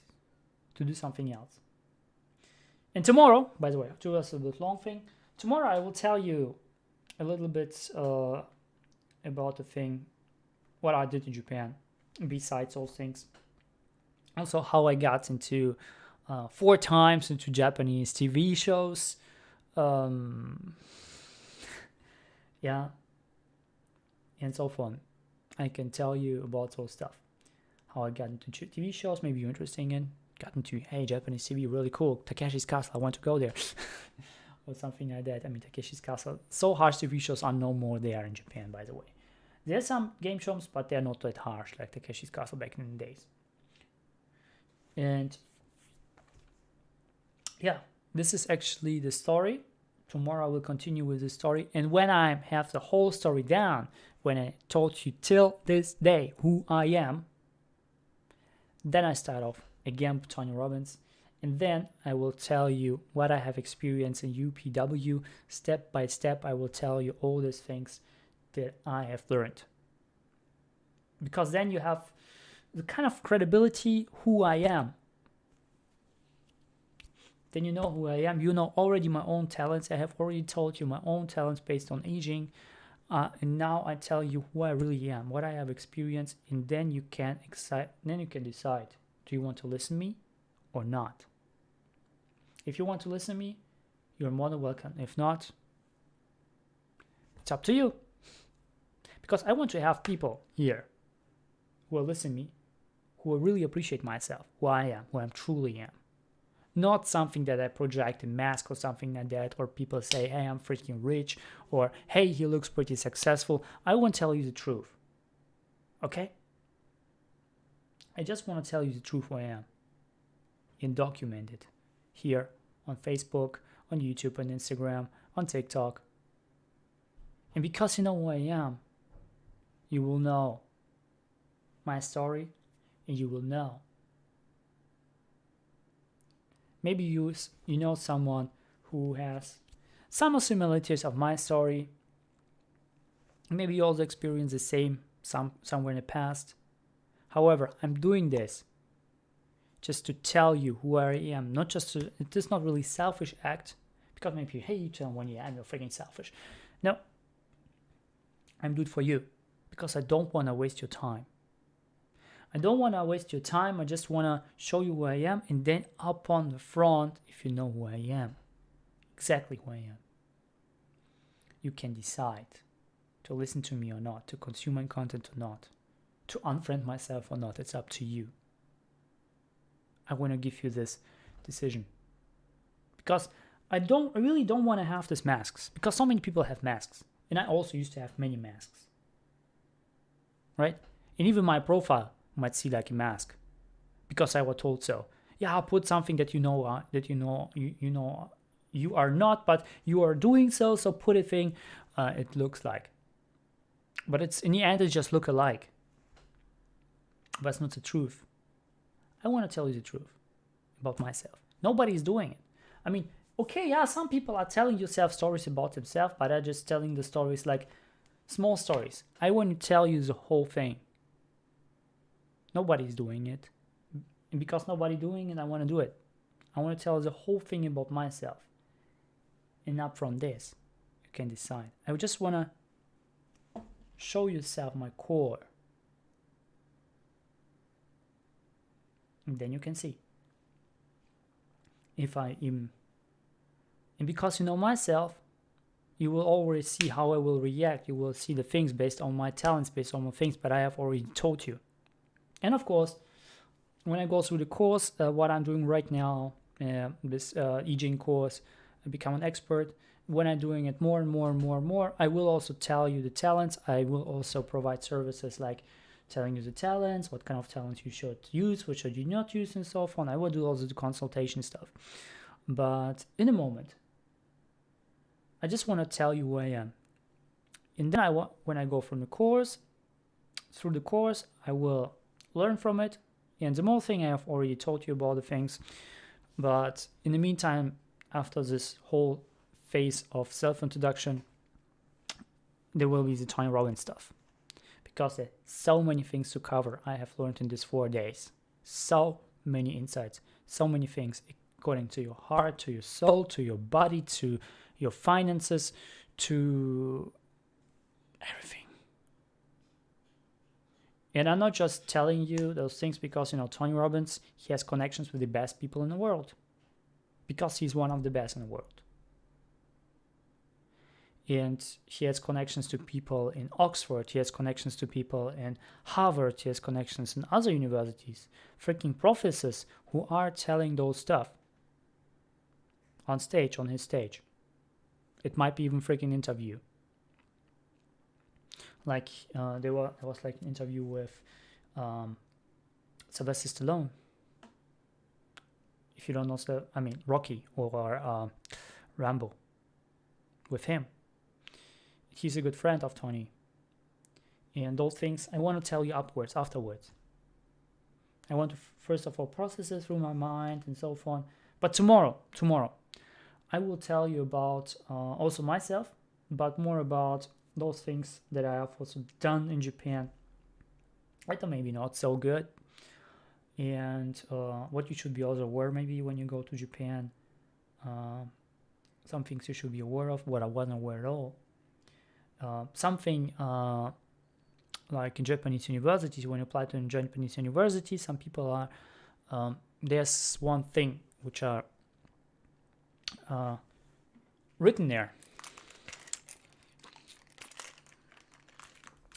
to do something else. And tomorrow, by the way, to us a bit long thing, tomorrow I will tell you a little bit about the thing, what I did in Japan, besides those things. Also how I got into 4 times into Japanese TV shows. Yeah. And so on. I can tell you about those stuff. How I got into TV shows, maybe you're interested in. Got into, hey, Japanese TV, really cool. Takeshi's Castle, I want to go there. Or something like that. Takeshi's Castle. So harsh TV shows are no more there in Japan, by the way. There's some game shows, but they're not that harsh like Takeshi's Castle back in the days. And yeah, this is actually the story. Tomorrow I will continue with the story. And when I have the whole story down, when I told you till this day who I am, then I start off again with Tony Robbins. And then I will tell you what I have experienced in UPW. Step by step, I will tell you all these things that I have learned. Because then you have the kind of credibility who I am. Then you know who I am. You know already my own talents. I have already told you my own talents based on aging. And now I tell you who I really am, what I have experienced, and then you can decide, do you want to listen to me or not? If you want to listen to me, you're more than welcome. If not, it's up to you. Because I want to have people here who will listen to me, who will really appreciate myself, who I am, who I truly am. Not something that I project a mask or something like that, or people say, hey, I'm freaking rich, or hey, he looks pretty successful. I won't tell you the truth. Okay? I just want to tell you the truth who I am and document it here on Facebook, on YouTube, on Instagram, on TikTok. And because you know who I am, you will know my story, and you will know. Maybe you know someone who has some similarities of my story. Maybe you also experienced the same somewhere in the past. However, I'm doing this just to tell you who I am. Not just to, it is not really selfish act, because maybe, hey, you tell me I'm freaking selfish. No, I'm doing it for you because I don't want to waste your time. I don't want to waste your time. I just want to show you who I am, and then up on the front, if you know who I am, exactly who I am, you can decide to listen to me or not, to consume my content or not. to unfriend myself or not. It's up to you. I want to give you this decision. Because I really don't want to have these masks. Because so many people have masks. And I also used to have many masks. Right? And even my profile might see like a mask. Because I was told so. Yeah, I'll put something that you are not, but you are doing so put a thing it looks like. But it's in the end it just look alike. But it's not the truth. I want to tell you the truth about myself. Nobody's doing it. I mean, okay, yeah, some people are telling yourself stories about themselves, but they're just telling the stories like small stories. I want to tell you the whole thing. Nobody's doing it. And because nobody's doing it, I want to do it. I want to tell the whole thing about myself. And up from this, you can decide. I just want to show yourself my core. And then you can see. If I am... And because you know myself, you will already see how I will react. You will see the things based on my talents, based on the things that I have already taught you. And of course, when I go through the course, what I'm doing right now, this EJing course, become an expert, when I'm doing it more and more, I will also tell you the talents. I will also provide services like telling you the talents, what kind of talents you should use, what should you not use, and so on. I will do also the consultation stuff. But in a moment, I just want to tell you who I am. And then when I go from the course, through the course, I will learn from it. And the more thing I have already told you about the things. But in the meantime, after this whole phase of self-introduction, there will be the Tony Robbins stuff. Because there's so many things to cover I have learned in these 4 days. So many insights, so many things according to your heart, to your soul, to your body, to your finances, to everything. And I'm not just telling you those things because, Tony Robbins, he has connections with the best people in the world. Because he's one of the best in the world. And he has connections to people in Oxford. He has connections to people in Harvard. He has connections in other universities. Freaking professors who are telling those stuff. On stage, on his stage. It might be even freaking interview. Like there was like an interview with Sylvester Stallone. If you don't know, Rocky or Rambo. With him. He's a good friend of Tony. And those things I want to tell you afterwards. I want to first of all process it through my mind and so on. But tomorrow, I will tell you about also myself, but more about those things that I have also done in Japan. I thought maybe not so good. And what you should be also aware maybe when you go to Japan. Some things you should be aware of, what I wasn't aware at all. Something like in Japanese universities, when you apply to a Japanese university, some people are, there's one thing which are written there.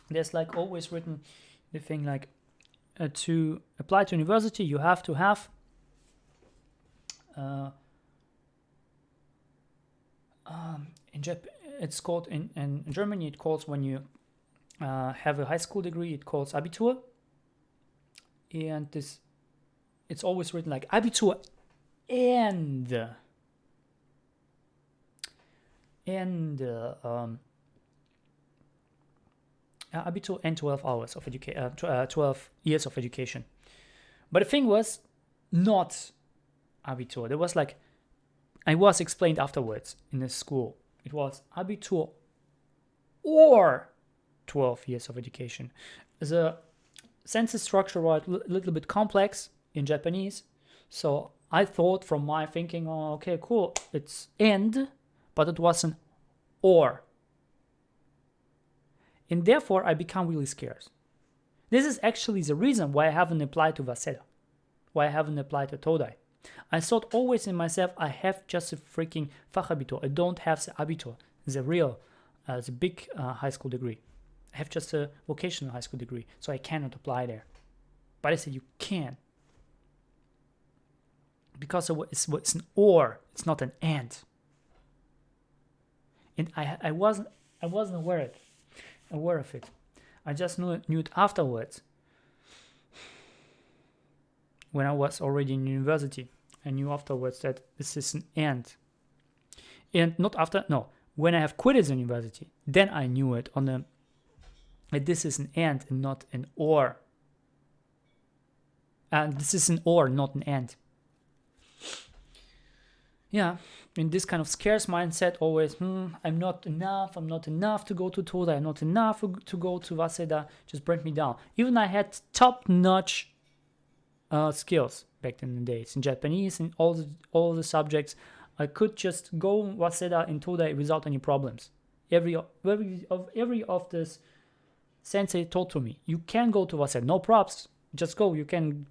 There's like always written the thing like to apply to university, you have to have it's called in Germany, it calls when you have a high school degree, it calls Abitur. And it's always written like Abitur and Abitur and 12 hours of 12 years of education. But the thing was not Abitur. There was like, I was explained afterwards in the school. It was Abitur or 12 years of education. The sentence structure was a little bit complex in Japanese. So I thought from my thinking, oh, okay, cool, it's and, but it wasn't or. And therefore, I become really scared. This is actually the reason why I haven't applied to Waseda, why I haven't applied to Todai. I thought always in myself, I have just a freaking Fachabitur. I don't have the Abitur, the real, the big high school degree. I have just a vocational high school degree, so I cannot apply there. But I said you can. Because it's an or, it's not an and. And I wasn't aware of it. I just knew it afterwards. When I was already in university, I knew afterwards that this is an and. And not after, no. When I have quitted the university, then I knew it that this is an and not an or. And this is an or, not an and. Yeah, in this kind of scarce mindset, always, I'm not enough to go to Toda, I'm not enough to go to Waseda, just bring me down. Even I had top-notch skills back in the days in Japanese, in all the subjects. I could just go Waseda in Toda without any problems. Every of this sensei told to me, you can go to Waseda, no props, just go.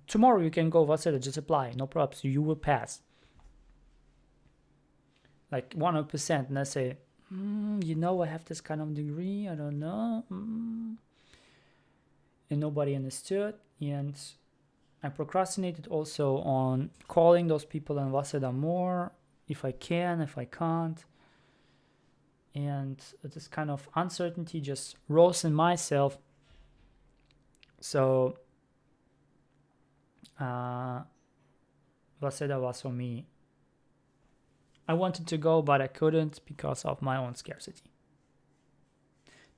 Tomorrow you can go Waseda, just apply, no props, you will pass. Like 100%, and I say, I have this kind of degree, I don't know. And nobody understood, and I procrastinated also on calling those people in Waseda more, if I can, if I can't. And this kind of uncertainty just rose in myself. So Waseda was for me. I wanted to go, but I couldn't because of my own scarcity.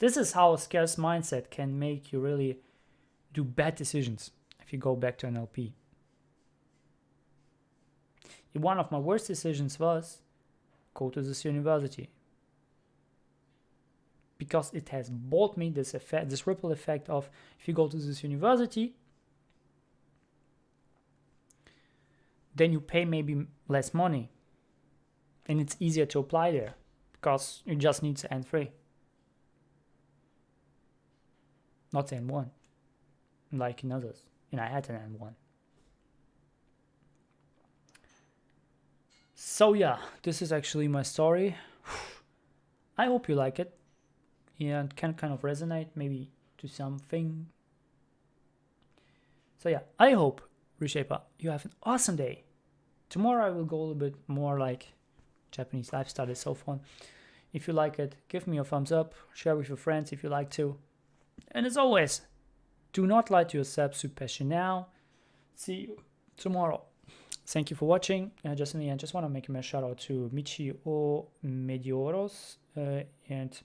This is how a scarce mindset can make you really do bad decisions if you go back to NLP. One of my worst decisions was go to this university, because it has bought me this ripple effect of, if you go to this university, then you pay maybe less money. And it's easier to apply there because you just need the N3, not the N1, like in others. And I had an N1. So yeah, this is actually my story. I hope you like it and can kind of resonate maybe to something. So yeah, I hope, Reshaper, you have an awesome day. Tomorrow I will go a little bit more like Japanese lifestyle, is so fun. If you like it, give me a thumbs up, share with your friends if you like to. And as always, do not lie to yourself, sois passionné. See you tomorrow. Thank you for watching. Just in the end, just want to make a shout out to Michio Medioros and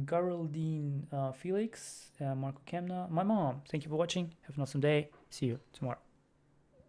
Geraldine Felix, Marco Kemna, my mom. Thank you for watching. Have an awesome day. See you tomorrow.